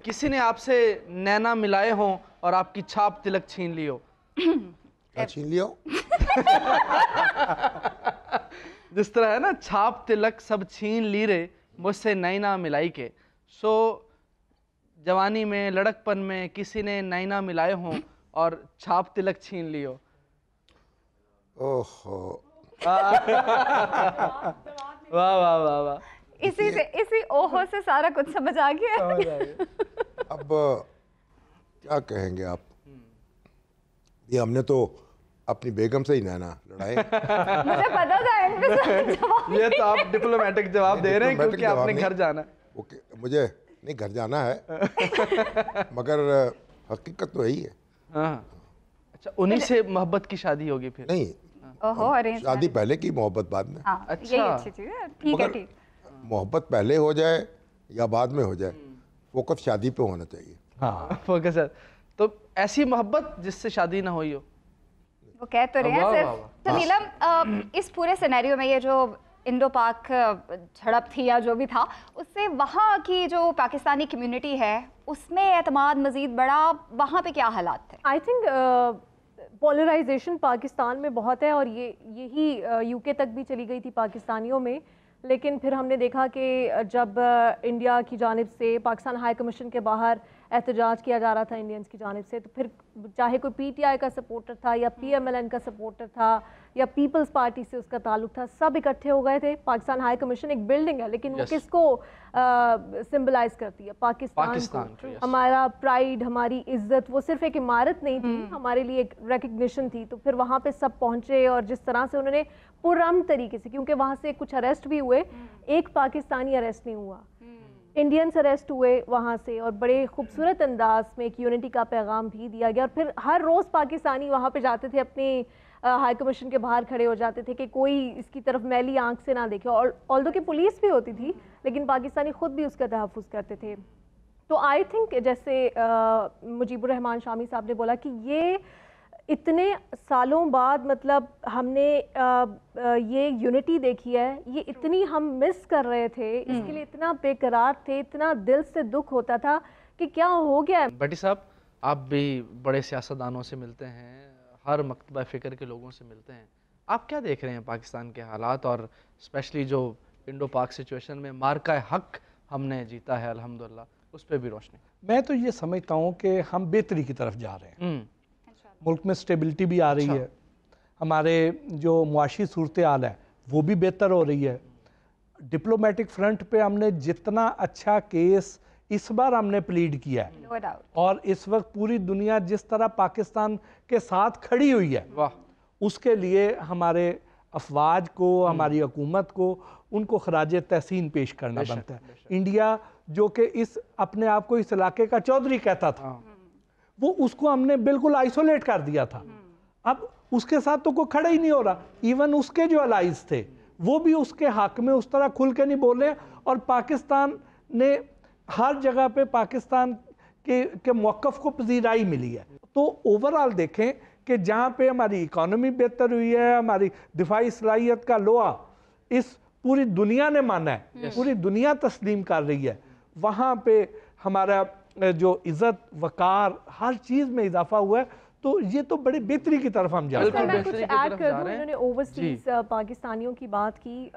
کسی نے آپ سے نینا ملائے ہوں اور آپ کی چھاپ تلک چھین لی ہو؟ کیا چھین لیا ہو؟ جس طرح ہے نا چھاپ تلک سب چھین لی رے مجھ سے نینا ملائی کے، سو جوانی میں لڑکپن میں کسی نے نینا ملائے ہوں اور چھاپ تلک چھین لی ہو۔ اوہو، واہ واہ واہ واہ، اسی اوہو سے سارا کچھ سمجھ آ گیا۔ اب کیا کہیں گے آپ؟ یہ ہم نے تو اپنی بیگم سے ہی نینا لڑائے۔ مجھے پتا تھا یہ تو آپ ڈپلومیٹک جواب دے رہے ہیں کیونکہ آپ نے گھر جانا ہے۔ مجھے نہیں گھر جانا ہے، مگر حقیقت تو یہی ہے۔ ہاں اچھا، انہی سے محبت کی شادی ہوگی پھر؟ نہیں، شادی پہلے کی، محبت بعد میں۔ اچھا ٹھیک ہے، ٹھیک، محبت پہلے ہو جائے یا بعد میں ہو جائے، فوکس شادی پہ ہونا چاہیے۔ ہاں فوکس ہے، تو ایسی محبت جس سے شادی نہ ہوئی ہو؟ وہ کہہ تو رہے ہیں صرف۔ تو نیلم، اس پورے سینیریو میں یہ جو انڈو پاک جھڑپ تھی یا جو بھی تھا، اس سے وہاں کی جو پاکستانی کمیونٹی ہے اس میں اعتماد مزید بڑا، وہاں پہ کیا حالات تھے؟ آئی تھنک پولرائزیشن پاکستان میں بہت ہے، اور یہی یو کے تک بھی چلی گئی تھی پاکستانیوں میں، لیکن پھر ہم نے دیکھا کہ جب انڈیا کی جانب سے پاکستان ہائی کمیشن کے باہر احتجاج کیا جا رہا تھا انڈینز کی جانب سے، تو پھر چاہے کوئی پی ٹی آئی کا سپورٹر تھا یا پی ایم ایل این کا سپورٹر تھا یا پیپلز پارٹی سے اس کا تعلق تھا، سب اکٹھے ہو گئے تھے۔ پاکستان ہائی کمیشن ایک بلڈنگ ہے، لیکن وہ کس کو سمبلائز کرتی ہے؟ پاکستان کو۔ ہمارا پرائیڈ، ہماری عزت، وہ صرف ایک عمارت نہیں تھی، ہمارے لیے ایک ریکگنیشن تھی۔ تو پھر وہاں پہ سب پہنچے، اور جس طرح سے انہوں نے پرامن طریقے سے، کیونکہ وہاں سے کچھ اریسٹ بھی ہوئے، ایک پاکستانی اریسٹ نہیں ہوا، انڈینس اریسٹ ہوئے وہاں سے، اور بڑے خوبصورت انداز میں ایک یونٹی کا پیغام بھی دیا گیا۔ اور پھر ہر روز پاکستانی وہاں پہ جاتے تھے، اپنے ہائی کمیشن کے باہر کھڑے ہو جاتے تھے کہ کوئی اس کی طرف میلی آنکھ سے نہ دیکھے، اور آلدو کہ پولیس بھی ہوتی تھی لیکن پاکستانی خود بھی اس کا تحفظ کرتے تھے۔ تو آئی تھنک جیسے مجیب الرحمان شامی صاحب نے بولا کہ یہ اتنے سالوں بعد مطلب ہم نے یہ یونٹی دیکھی ہے، یہ اتنی ہم مس کر رہے تھے، اس کے لیے اتنا بے قرار تھے، اتنا دل سے دکھ ہوتا تھا کہ کیا ہو گیا ہے۔ بٹی صاحب، آپ بھی بڑے سیاستدانوں سے ملتے ہیں، ہر مکتبہ فکر کے لوگوں سے ملتے ہیں، آپ کیا دیکھ رہے ہیں پاکستان کے حالات، اور اسپیشلی جو انڈو پاک سچویشن میں مارکہ حق ہم نے جیتا ہے الحمدللہ، اس پہ بھی روشنی؟ میں تو یہ سمجھتا ہوں کہ ہم بہتری کی طرف جا رہے ہیں، ملک میں سٹیبلٹی بھی آ رہی ہے، ہمارے جو معاشی صورتحال ہے وہ بھی بہتر ہو رہی ہے۔ ڈپلومیٹک فرنٹ پہ ہم نے جتنا اچھا کیس اس بار ہم نے پلیڈ کیا ہے، اور اس وقت پوری دنیا جس طرح پاکستان کے ساتھ کھڑی ہوئی ہے، اس کے لیے ہمارے افواج کو، ہماری حکومت کو، ان کو خراج تحسین پیش کرنا بنتا ہے۔ انڈیا جو کہ اپنے آپ کو اس علاقے کا چودھری کہتا تھا، وہ اس کو ہم نے بالکل آئسولیٹ کر دیا تھا، اب اس کے ساتھ تو کوئی کھڑا ہی نہیں ہو رہا۔ ایون اس کے جو الائز تھے وہ بھی اس کے حق میں اس طرح کھل کے نہیں بول رہے، اور پاکستان نے ہر جگہ پہ پاکستان کے موقف کو پذیرائی ملی ہے۔ تو اوورآل دیکھیں کہ جہاں پہ ہماری اکانومی بہتر ہوئی ہے، ہماری دفاعی صلاحیت کا لوہا اس پوری دنیا نے مانا ہے، پوری دنیا تسلیم کر رہی ہے، وہاں پہ ہمارا جو عزت وقار ہر چیز میں اضافہ ہوا ہے، تو یہ تو بڑی بہتری کی طرف ہم جا رہے ہیں۔ میں کچھ ایڈ کر دوں، انہوں نے اوورسیز پاکستانیوں کی بات کی،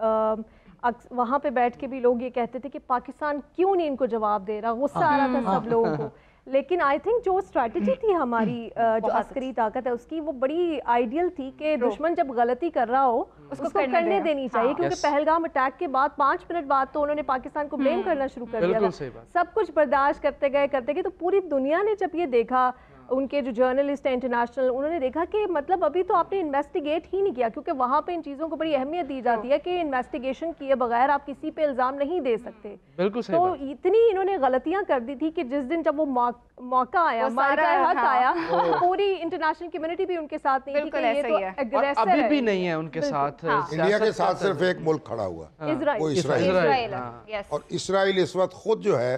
وہاں پہ بیٹھ کے بھی لوگ یہ کہتے تھے کہ پاکستان کیوں نہیں ان کو جواب دے رہا، غصہ آ رہا تھا سب لوگوں کو، لیکن آئی تھنک جو اسٹریٹجی تھی ہماری، جو عسکری طاقت ہے اس کی، وہ بڑی آئیڈیل تھی کہ دشمن جب غلطی کر رہا ہو اس کو کرنے دینی چاہیے، کیونکہ پہلگام اٹیک کے بعد 5 منٹ بعد تو انہوں نے پاکستان کو بلیم کرنا شروع کر دیا تھا، سب کچھ برداشت کرتے گئے، تو پوری دنیا نے جب یہ دیکھا، ان کے جو جرنلسٹ ہیں انٹرنیشنل، انہوں نے دیکھا کہ مطلب ابھی تو آپ نے انویسٹیگیٹ ہی نہیں کیا، کیونکہ وہاں پہ ان چیزوں کو بڑی اہمیت دی جاتی ہے کہ انویسٹیگیشن کیے بغیر آپ کسی پہ الزام نہیں دے سکتے۔ تو اتنی انہوں نے غلطیاں کر دی تھی کہ جس دن جب وہ موقع آیا، مارکہ حق آیا، پوری انٹرنیشنل کمیونٹی بھی ان کے ساتھ نہیں تھی کہ یہ تو اگریسر ہے، ابھی بھی نہیں ہے ان کے ساتھ۔ انڈیا کے ساتھ صرف ایک ملک کھڑا ہوا، وہ اسرائیل، اور اسرائیل اس وقت خود جو ہے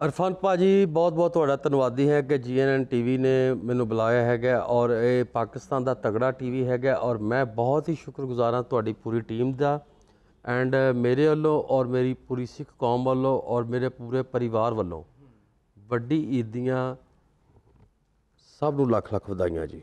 ਅਰਫਾਨ ਭਾਜੀ ਬਹੁਤ ਬਹੁਤ ਤੁਹਾਡਾ ਧੰਨਵਾਦੀ ਹੈ ਕਿ GNN TV ਨੇ ਮੈਨੂੰ ਬੁਲਾਇਆ ਹੈਗਾ ਔਰ ਇਹ ਪਾਕਿਸਤਾਨ ਦਾ ਤਗੜਾ TV ਹੈਗਾ ਔਰ ਮੈਂ ਬਹੁਤ ਹੀ ਸ਼ੁਕਰਗੁਜ਼ਾਰ ਹਾਂ ਤੁਹਾਡੀ ਪੂਰੀ ਟੀਮ ਦਾ ਐਂਡ ਮੇਰੇ ਵੱਲੋਂ ਔਰ ਮੇਰੀ ਪੂਰੀ ਸਿੱਖ ਕੌਮ ਵੱਲੋਂ ਔਰ ਮੇਰੇ ਪੂਰੇ ਪਰਿਵਾਰ ਵੱਲੋਂ ਵੱਡੀ ਈਦ ਦੀਆਂ ਸਭ ਨੂੰ ਲੱਖ ਲੱਖ ਵਧਾਈਆਂ ਜੀ।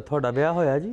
ਤੁਹਾਡਾ ਵਿਆਹ ਹੋਇਆ ਜੀ?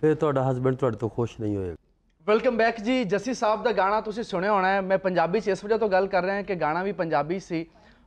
ਫਿਰ ਤੁਹਾਡਾ ਹਸਬੰਡ ਤੁਹਾਡੇ ਤੋਂ ਖੁਸ਼ ਨਹੀਂ ਹੋਏਗਾ। ਵੈਲਕਮ ਬੈਕ ਜੀ। ਜੱਸੀ ਸਾਹਿਬ ਦਾ ਗਾਣਾ ਤੁਸੀਂ ਸੁਣਿਆ ਹੋਣਾ ਹੈ। ਮੈਂ ਪੰਜਾਬੀ 'ਚ ਇਸ ਵਜ੍ਹਾ ਤੋਂ ਗੱਲ ਕਰ ਰਿਹਾ ਹਾਂ ਕਿ ਗਾਣਾ ਵੀ ਪੰਜਾਬੀ ਸੀ